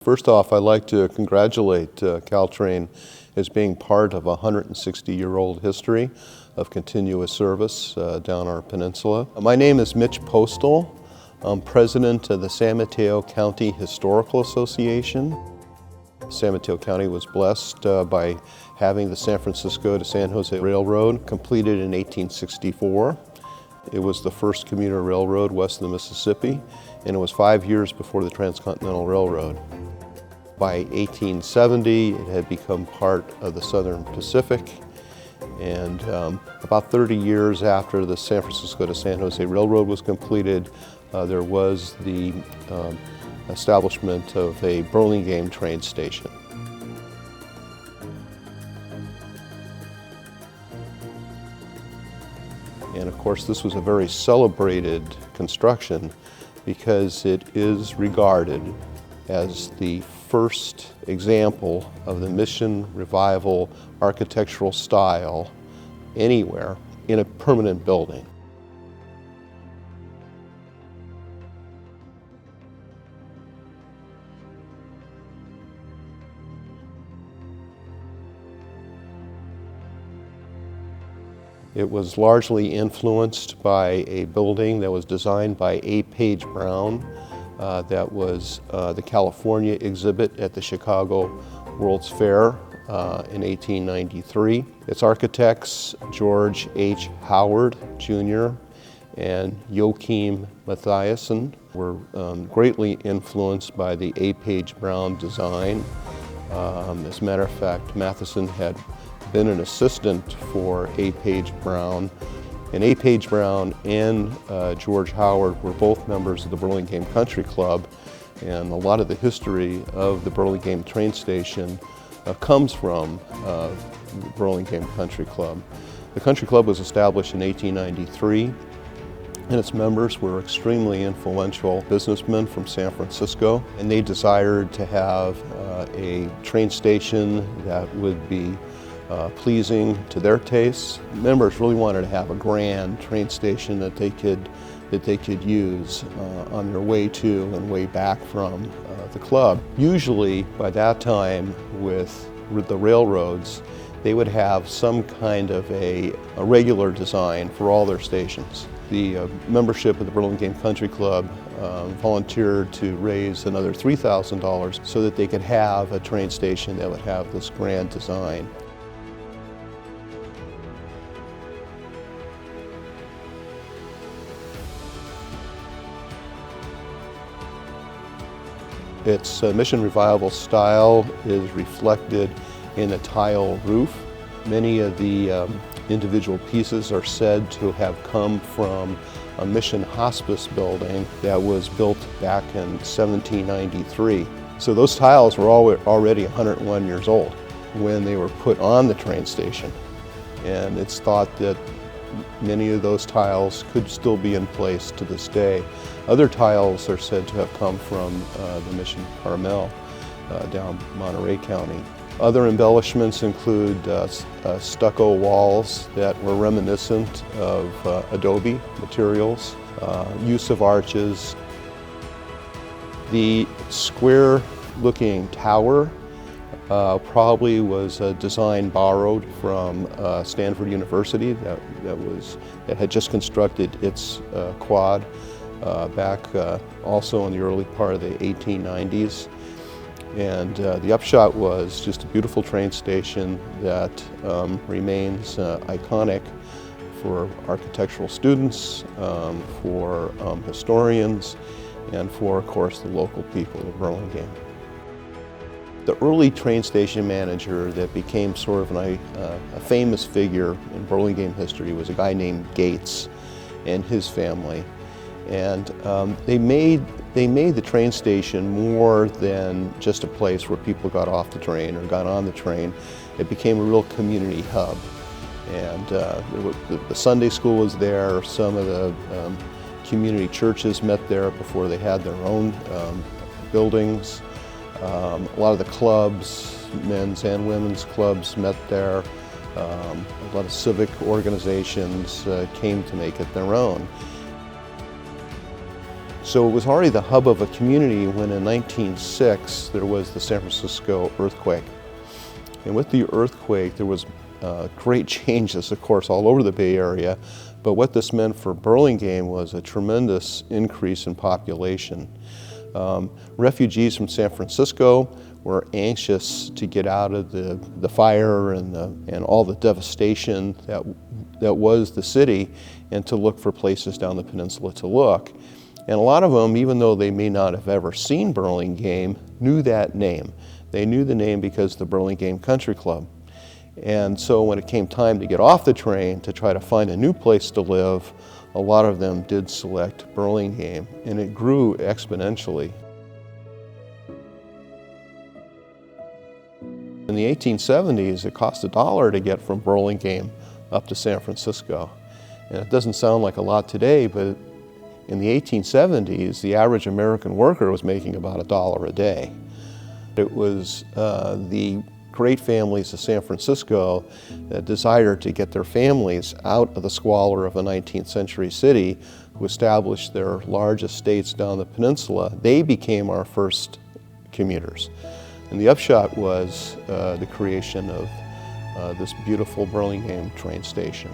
First off, I'd like to congratulate Caltrain as being part of a 160-year-old history of continuous service down our peninsula. My name is Mitch Postel. I'm president of the San Mateo County Historical Association. San Mateo County was blessed by having the San Francisco to San Jose Railroad completed in 1864. It was the first commuter railroad west of the Mississippi, and it was 5 years before the Transcontinental Railroad. By 1870, it had become part of the Southern Pacific, and about 30 years after the San Francisco to San Jose Railroad was completed, there was the establishment of a Burlingame train station. And of course, this was a very celebrated construction because it is regarded as the first example of the Mission Revival architectural style anywhere in a permanent building. It was largely influenced by a building that was designed by A. Page Brown. That was the California exhibit at the Chicago World's Fair in 1893. Its architects, George H. Howard, Jr. and Joachim Mathiasen, were greatly influenced by the A. Page Brown design. As a matter of fact, Matheson had been an assistant for A. Page Brown. And A. Page Brown and George Howard were both members of the Burlingame Country Club, and a lot of the history of the Burlingame train station comes from the Burlingame Country Club. The Country Club was established in 1893, and its members were extremely influential businessmen from San Francisco, and they desired to have a train station that would be pleasing to their tastes. Members really wanted to have a grand train station that they could use on their way to and way back from the club. Usually by that time with the railroads, they would have some kind of a regular design for all their stations. The membership of the Burlingame Country Club volunteered to raise another $3,000 so that they could have a train station that would have this grand design. Its Mission Revival style is reflected in a tile roof. Many of the individual pieces are said to have come from a mission hospice building that was built back in 1793. So those tiles were already 101 years old when they were put on the train station. And it's thought that many of those tiles could still be in place to this day. Other tiles are said to have come from the Mission Carmel down Monterey County. Other embellishments include stucco walls that were reminiscent of adobe materials, use of arches. The square-looking tower probably was a design borrowed from Stanford University that had just constructed its quad back also in the early part of the 1890s. And the upshot was just a beautiful train station that remains iconic for architectural students, for historians, and for, of course, the local people of Burlingame. The early train station manager that became sort of a famous figure in Burlingame history was a guy named Gates and his family. And they made the train station more than just a place where people got off the train or got on the train. It became a real community hub. And the Sunday school was there. Some of the community churches met there before they had their own buildings. A lot of the clubs, men's and women's clubs, met there. A lot of civic organizations came to make it their own. So it was already the hub of a community when in 1906 there was the San Francisco earthquake. And with the earthquake there was great changes, of course, all over the Bay Area, but what this meant for Burlingame was a tremendous increase in population. Refugees from San Francisco were anxious to get out of the fire and all the devastation that was the city, and to look for places down the peninsula to look. And a lot of them, even though they may not have ever seen Burlingame, knew that name. They knew the name because of the Burlingame Country Club. And so when it came time to get off the train to try to find a new place to live, a lot of them did select Burlingame, and it grew exponentially. In the 1870s, it cost $1 to get from Burlingame up to San Francisco. And it doesn't sound like a lot today, but in the 1870s, the average American worker was making about $1 a day. It was the great families of San Francisco that desired to get their families out of the squalor of a 19th century city, who established their large estates down the peninsula. They became our first commuters. And the upshot was the creation of this beautiful Burlingame train station.